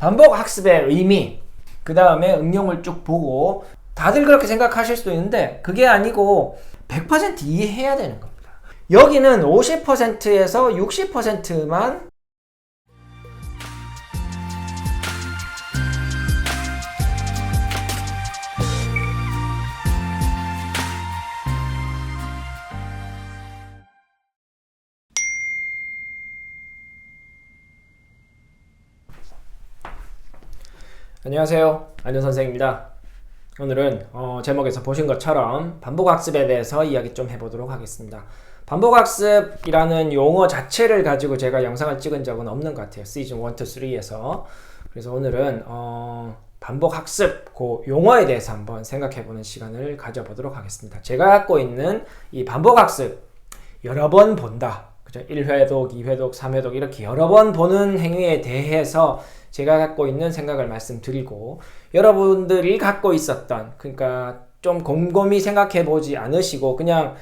반복 학습의 의미, 그 다음에 응용을 쭉 보고, 다들 그렇게 생각하실 수도 있는데 그게 아니고 100% 이해해야 되는 겁니다. 여기는 50%에서 60%만 안녕하세요, 안현선생입니다. 오늘은 제목에서 보신 것처럼 반복학습에 대해서 이야기 좀 해보도록 하겠습니다. 반복학습이라는 용어 자체를 가지고 제가 영상을 찍은 적은 없는 것 같아요. 시즌 1, 2, 3에서. 그래서 오늘은 반복학습 그 용어에 대해서 한번 생각해보는 시간을 가져보도록 하겠습니다. 제가 갖고 있는 이 반복학습, 여러 번 본다, 그죠? 1회독, 2회독, 3회독 이렇게 여러 번 보는 행위에 대해서 제가 갖고 있는 생각을 말씀드리고, 여러분들이 갖고 있었던, 그러니까 좀 곰곰이 생각해 보지 않으시고 그냥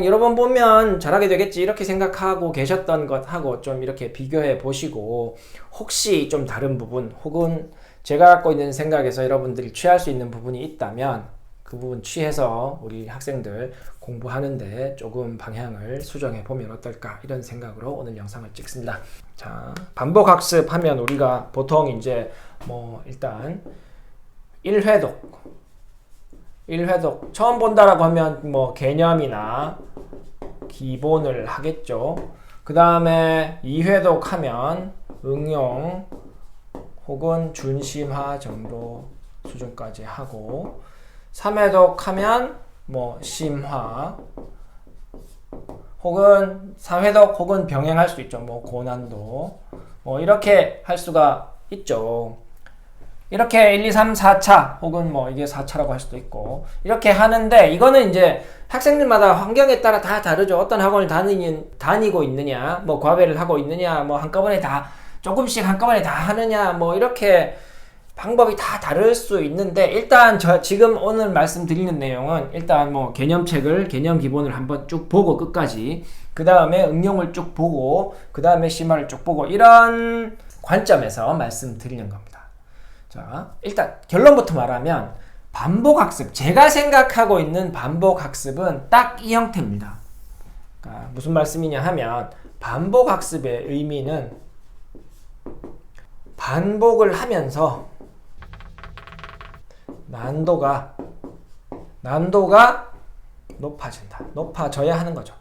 여러 번 보면 잘하게 되겠지 이렇게 생각하고 계셨던 것하고 좀 이렇게 비교해 보시고, 혹시 좀 다른 부분 혹은 제가 갖고 있는 생각에서 여러분들이 취할 수 있는 부분이 있다면 그 부분 취해서 우리 학생들 공부하는데 조금 방향을 수정해 보면 어떨까, 이런 생각으로 오늘 영상을 찍습니다. 자, 반복학습 하면 우리가 보통 이제 일단 1회독 처음 본다라고 하면 개념이나 기본을 하겠죠. 그 다음에 2회독 하면 응용 혹은 준심화 정도 수준까지 하고, 3회독 하면 심화 혹은 4회독 혹은 병행할 수 있죠. 고난도 이렇게 할 수가 있죠. 이렇게 1, 2, 3, 4차 혹은 이게 4차라고 할 수도 있고 이렇게 하는데, 이거는 이제 학생들마다 환경에 따라 다 다르죠. 어떤 학원을 다니고 있느냐, 과외를 하고 있느냐, 한꺼번에 다 조금씩 한꺼번에 다 하느냐, 이렇게 방법이 다 다를 수 있는데, 일단 지금 오늘 말씀드리는 내용은 일단 개념 기본을 한번 쭉 보고 끝까지, 그 다음에 응용을 쭉 보고, 그 다음에 심화를 쭉 보고, 이런 관점에서 말씀드리는 겁니다. 자, 일단 결론부터 말하면 반복학습, 제가 생각하고 있는 반복학습은 딱 이 형태입니다. 그러니까 무슨 말씀이냐 하면, 반복학습의 의미는 반복을 하면서 난도가 높아진다. 높아져야 하는 거죠.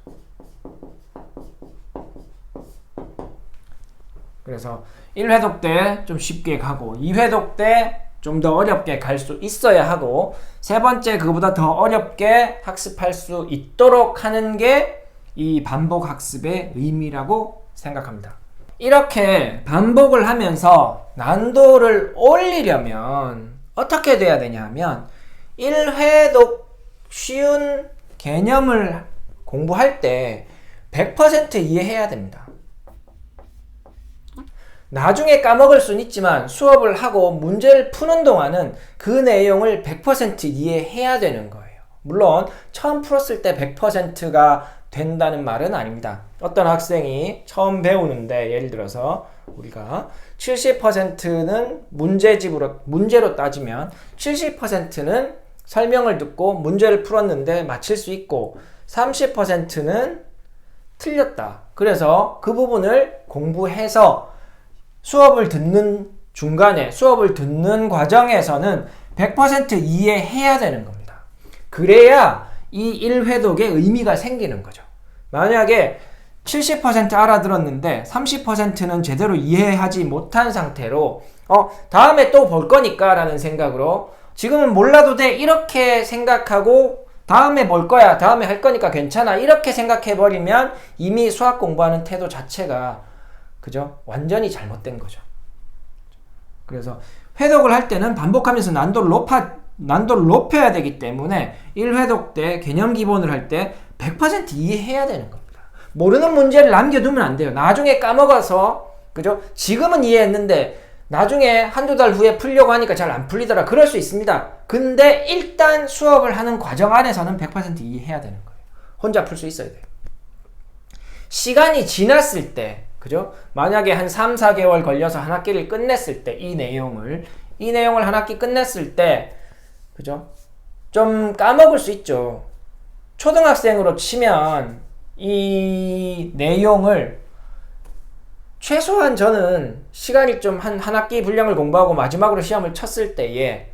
그래서 1회독 때 좀 쉽게 가고, 2회독 때 좀 더 어렵게 갈 수 있어야 하고, 세 번째 그거보다 더 어렵게 학습할 수 있도록 하는 게 이 반복학습의 의미라고 생각합니다. 이렇게 반복을 하면서 난도를 올리려면 어떻게 돼야 되냐 하면, 1회독 쉬운 개념을 공부할 때 100% 이해해야 됩니다. 나중에 까먹을 수는 있지만 수업을 하고 문제를 푸는 동안은 그 내용을 100% 이해해야 되는 거예요. 물론 처음 풀었을 때 100%가 된다는 말은 아닙니다. 어떤 학생이 처음 배우는데, 예를 들어서 우리가 70%는 문제로 따지면 70%는 설명을 듣고 문제를 풀었는데 맞힐 수 있고, 30%는 틀렸다. 그래서 그 부분을 공부해서 수업을 듣는 중간에, 수업을 듣는 과정에서는 100% 이해해야 되는 겁니다. 그래야 이 1회독의 의미가 생기는 거죠. 만약에 70% 알아들었는데 30%는 제대로 이해하지 못한 상태로 다음에 또 볼 거니까 라는 생각으로, 지금은 몰라도 돼 이렇게 생각하고 다음에 볼 거야, 다음에 할 거니까 괜찮아 이렇게 생각해버리면 이미 수학 공부하는 태도 자체가, 그죠? 완전히 잘못된 거죠. 그래서 회독을 할 때는 반복하면서 난도를 높여야 되기 때문에 1회독 때 개념 기본을 할 때 100% 이해해야 되는 겁니다. 모르는 문제를 남겨두면 안 돼요. 나중에 까먹어서, 그죠? 지금은 이해했는데 나중에 한두 달 후에 풀려고 하니까 잘 안 풀리더라, 그럴 수 있습니다. 근데 일단 수업을 하는 과정 안에서는 100% 이해해야 되는 거예요. 혼자 풀 수 있어야 돼요. 시간이 지났을 때 그죠? 만약에 한 3, 4개월 걸려서 한 학기를 끝냈을 때 이 내용을 한 학기 끝냈을 때 그죠? 좀 까먹을 수 있죠. 초등학생으로 치면 이 내용을 최소한 저는 시간이 좀 한 학기 분량을 공부하고 마지막으로 시험을 쳤을 때에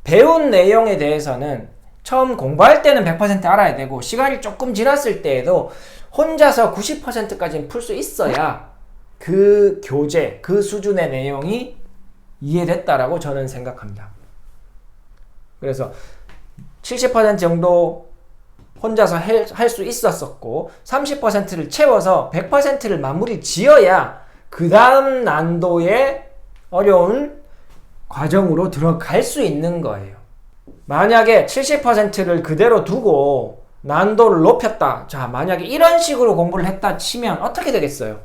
배운 내용에 대해서는 처음 공부할 때는 100% 알아야 되고 시간이 조금 지났을 때에도 혼자서 90%까지는 풀 수 있어야 그 교재, 그 수준의 내용이 이해됐다라고 저는 생각합니다. 그래서 70% 정도 혼자서 할 수 있었었고 30%를 채워서 100%를 마무리 지어야 그 다음 난도의 어려운 과정으로 들어갈 수 있는 거예요. 만약에 70%를 그대로 두고 난도를 높였다. 자, 만약에 이런 식으로 공부를 했다 치면 어떻게 되겠어요?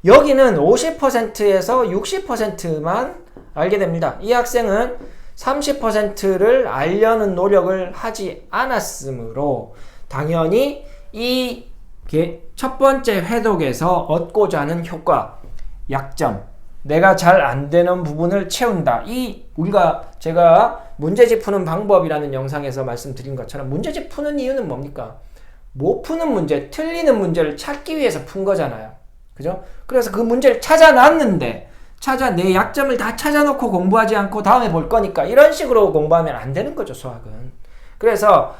여기는 50%에서 60%만 알게 됩니다. 이 학생은 30%를 알려는 노력을 하지 않았으므로 당연히 이 첫 번째 회독에서 얻고자 하는 효과, 약점, 내가 잘 안 되는 부분을 채운다. 제가 문제집 푸는 방법이라는 영상에서 말씀드린 것처럼 문제집 푸는 이유는 뭡니까? 못 푸는 문제, 틀리는 문제를 찾기 위해서 푼 거잖아요. 그죠? 그래서 그 문제를 찾아놨는데 내 약점을 다 찾아놓고 공부하지 않고 다음에 볼 거니까 이런 식으로 공부하면 안 되는 거죠, 수학은. 그래서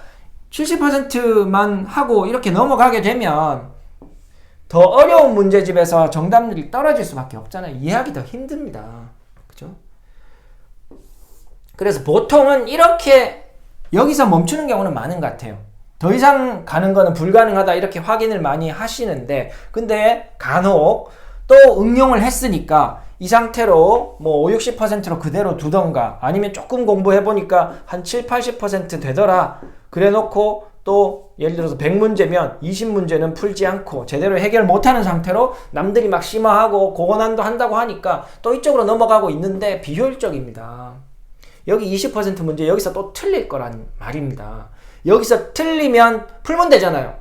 70%만 하고 이렇게 넘어가게 되면 더 어려운 문제집에서 정답률이 떨어질 수밖에 없잖아요. 이해하기 더 힘듭니다. 그죠? 그래서 보통은 이렇게 여기서 멈추는 경우는 많은 것 같아요. 더 이상 가는 거는 불가능하다 이렇게 확인을 많이 하시는데 근데 간혹 또 응용을 했으니까 이 상태로 뭐 5, 60%로 그대로 두던가 아니면 조금 공부해보니까 한 7, 80% 되더라. 그래 놓고 또 예를 들어서 100문제면 20문제는 풀지 않고 제대로 해결 못하는 상태로 남들이 막 심화하고 고고난도 한다고 하니까 또 이쪽으로 넘어가고 있는데 비효율적입니다. 여기 20% 문제 여기서 또 틀릴 거란 말입니다. 여기서 틀리면 풀면 되잖아요.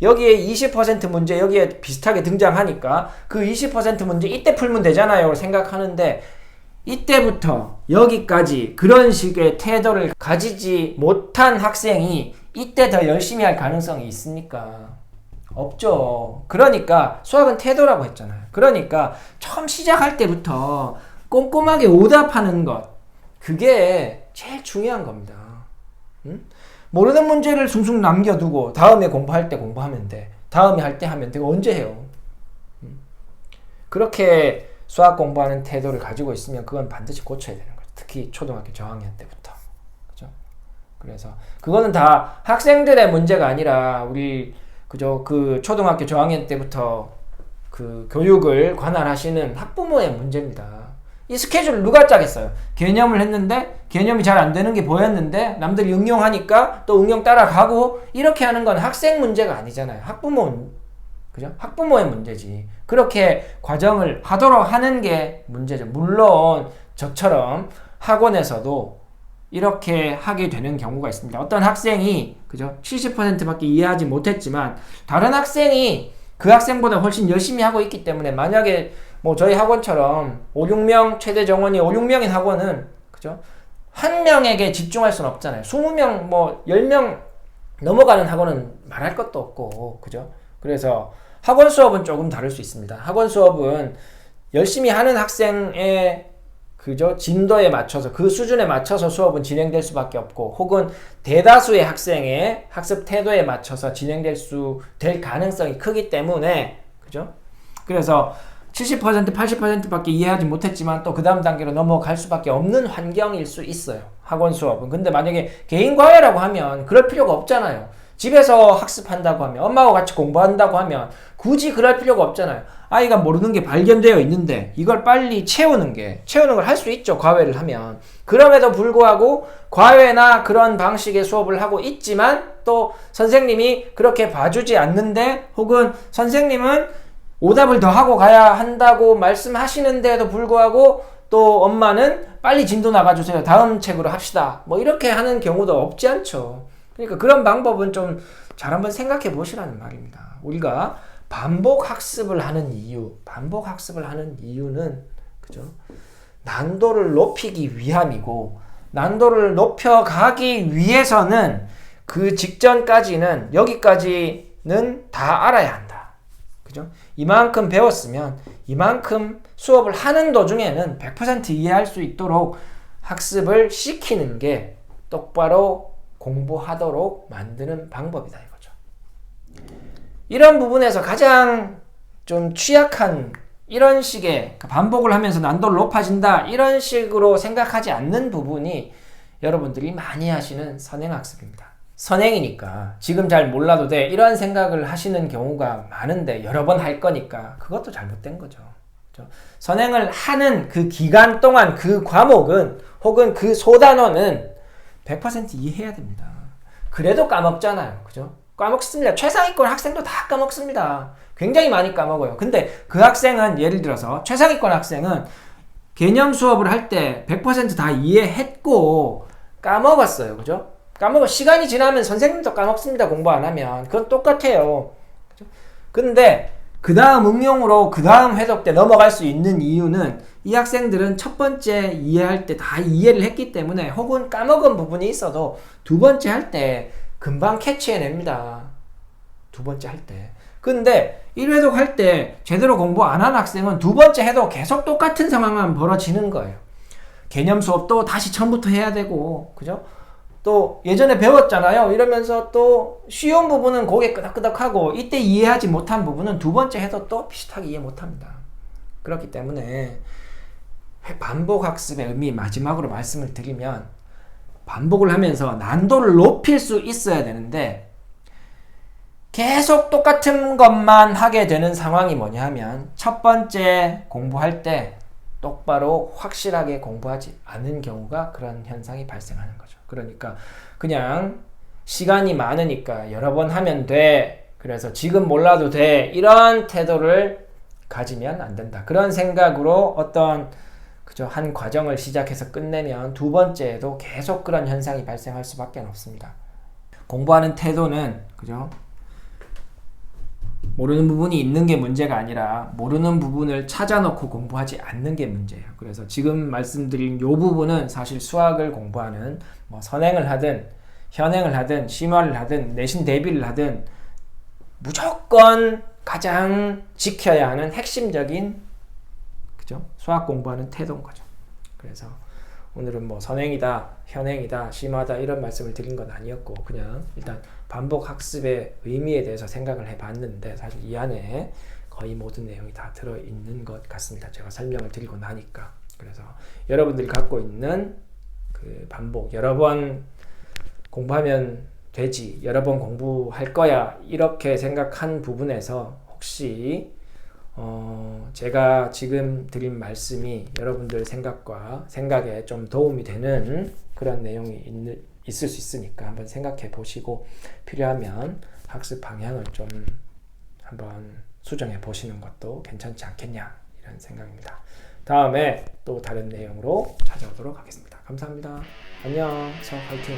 여기에 20% 문제 여기에 비슷하게 등장하니까 그 20% 문제 이때 풀면 되잖아요 생각하는데 이때부터 여기까지 그런 식의 태도를 가지지 못한 학생이 이때 더 열심히 할 가능성이 있습니까? 없죠. 그러니까 수학은 태도라고 했잖아요. 그러니까 처음 시작할 때부터 꼼꼼하게 오답하는 것 그게 제일 중요한 겁니다. 응? 모르는 문제를 숭숭 남겨두고 다음에 공부할 때 공부하면 돼. 다음에 할 때 하면 돼. 언제 해요? 그렇게 수학 공부하는 태도를 가지고 있으면 그건 반드시 고쳐야 되는 거죠. 특히 초등학교 저학년 때부터. 그죠? 그래서 그거는 다 학생들의 문제가 아니라 우리 그 초등학교 저학년 때부터 그 교육을 관할하시는 학부모의 문제입니다. 이 스케줄을 누가 짜겠어요? 개념을 했는데 개념이 잘 안 되는 게 보였는데 남들이 응용하니까 또 응용 따라가고 이렇게 하는 건 학생 문제가 아니잖아요. 그죠? 학부모의 문제지. 그렇게 과정을 하도록 하는 게 문제죠. 물론 저처럼 학원에서도 이렇게 하게 되는 경우가 있습니다. 어떤 학생이 그죠? 70%밖에 이해하지 못했지만 다른 학생이 그 학생보다 훨씬 열심히 하고 있기 때문에 만약에 뭐 저희 학원처럼 5, 6명 최대 정원이 5, 6명인 학원은 그죠? 한 명에게 집중할 수는 없잖아요. 20명 뭐 10명 넘어가는 학원은 말할 것도 없고 그죠? 그래서 학원 수업은 조금 다를 수 있습니다. 학원 수업은 열심히 하는 학생의 그죠? 진도에 맞춰서 그 수준에 맞춰서 수업은 진행될 수밖에 없고 혹은 대다수의 학생의 학습 태도에 맞춰서 될 가능성이 크기 때문에 그죠? 그래서 70%, 80%밖에 이해하지 못했지만 또 그 다음 단계로 넘어갈 수밖에 없는 환경일 수 있어요. 학원 수업은. 근데 만약에 개인 과외라고 하면 그럴 필요가 없잖아요. 집에서 학습한다고 하면 엄마하고 같이 공부한다고 하면 굳이 그럴 필요가 없잖아요. 아이가 모르는 게 발견되어 있는데 이걸 빨리 채우는 걸 할 수 있죠. 과외를 하면. 그럼에도 불구하고 과외나 그런 방식의 수업을 하고 있지만 또 선생님이 그렇게 봐주지 않는데 혹은 선생님은 오답을 더 하고 가야 한다고 말씀하시는데도 불구하고 또 엄마는 빨리 진도 나가주세요. 다음 책으로 합시다. 뭐 이렇게 하는 경우도 없지 않죠. 그러니까 그런 방법은 좀 잘 한번 생각해 보시라는 말입니다. 우리가 반복 학습을 하는 이유는 그죠? 난도를 높이기 위함이고, 난도를 높여가기 위해서는 그 직전까지는 여기까지는 다 알아야 한다. 그죠? 이만큼 배웠으면 이만큼 수업을 하는 도중에는 100% 이해할 수 있도록 학습을 시키는 게 똑바로 공부하도록 만드는 방법이다 이거죠. 이런 부분에서 가장 좀 취약한 이런 식의 반복을 하면서 난도를 높아진다 이런 식으로 생각하지 않는 부분이 여러분들이 많이 하시는 선행학습입니다. 선행이니까 지금 잘 몰라도 돼 이런 생각을 하시는 경우가 많은데 여러 번 할 거니까 그것도 잘못된 거죠. 선행을 하는 그 기간 동안 그 과목은 혹은 그 소단원은 100% 이해해야 됩니다. 그래도 까먹잖아요. 그죠? 까먹습니다. 최상위권 학생도 다 까먹습니다. 굉장히 많이 까먹어요. 근데 그 학생은 예를 들어서 최상위권 학생은 개념 수업을 할 때 100% 다 이해했고 까먹었어요. 그죠? 시간이 지나면 선생님도 까먹습니다. 공부 안 하면. 그건 똑같아요. 그죠? 근데 그 다음 응용으로 그 다음 회독 때 넘어갈 수 있는 이유는 이 학생들은 첫 번째 이해할 때 다 이해를 했기 때문에 혹은 까먹은 부분이 있어도 두 번째 할 때 금방 캐치해냅니다. 두 번째 할 때. 근데 1회독 할 때 제대로 공부 안 한 학생은 두 번째 해도 계속 똑같은 상황만 벌어지는 거예요. 개념 수업도 다시 처음부터 해야 되고, 그죠? 또 예전에 배웠잖아요. 이러면서 또 쉬운 부분은 고개 끄덕끄덕하고 이때 이해하지 못한 부분은 두 번째 해도 또 비슷하게 이해 못합니다. 그렇기 때문에 반복 학습의 의미 마지막으로 말씀을 드리면 반복을 하면서 난도를 높일 수 있어야 되는데 계속 똑같은 것만 하게 되는 상황이 뭐냐 하면 첫 번째 공부할 때 똑바로 확실하게 공부하지 않은 경우가 그런 현상이 발생하는 거죠. 그러니까 그냥 시간이 많으니까 여러 번 하면 돼. 그래서 지금 몰라도 돼. 이런 태도를 가지면 안 된다. 그런 생각으로 어떤 그죠? 한 과정을 시작해서 끝내면 두 번째에도 계속 그런 현상이 발생할 수밖에 없습니다. 공부하는 태도는 그죠? 모르는 부분이 있는 게 문제가 아니라 모르는 부분을 찾아놓고 공부하지 않는 게 문제예요. 그래서 지금 말씀드린 이 부분은 사실 수학을 공부하는 뭐 선행을 하든 현행을 하든 심화를 하든 내신 대비를 하든 무조건 가장 지켜야 하는 핵심적인 그죠? 수학 공부하는 태도인 거죠. 그래서 오늘은 뭐 선행이다, 현행이다, 심화다 이런 말씀을 드린 건 아니었고 그냥 일단 반복 학습의 의미에 대해서 생각을 해봤는데 사실 이 안에 거의 모든 내용이 다 들어있는 것 같습니다. 제가 설명을 드리고 나니까. 그래서 여러분들이 갖고 있는 그 반복 여러 번 공부하면 되지, 여러 번 공부할 거야 이렇게 생각한 부분에서 혹시 제가 지금 드린 말씀이 여러분들 생각에 좀 도움이 되는 그런 내용이 있을 수 있으니까 한번 생각해 보시고 필요하면 학습 방향을 좀 한번 수정해 보시는 것도 괜찮지 않겠냐 이런 생각입니다. 다음에 또 다른 내용으로 찾아오도록 하겠습니다. 감사합니다. 안녕. 수학 화이팅!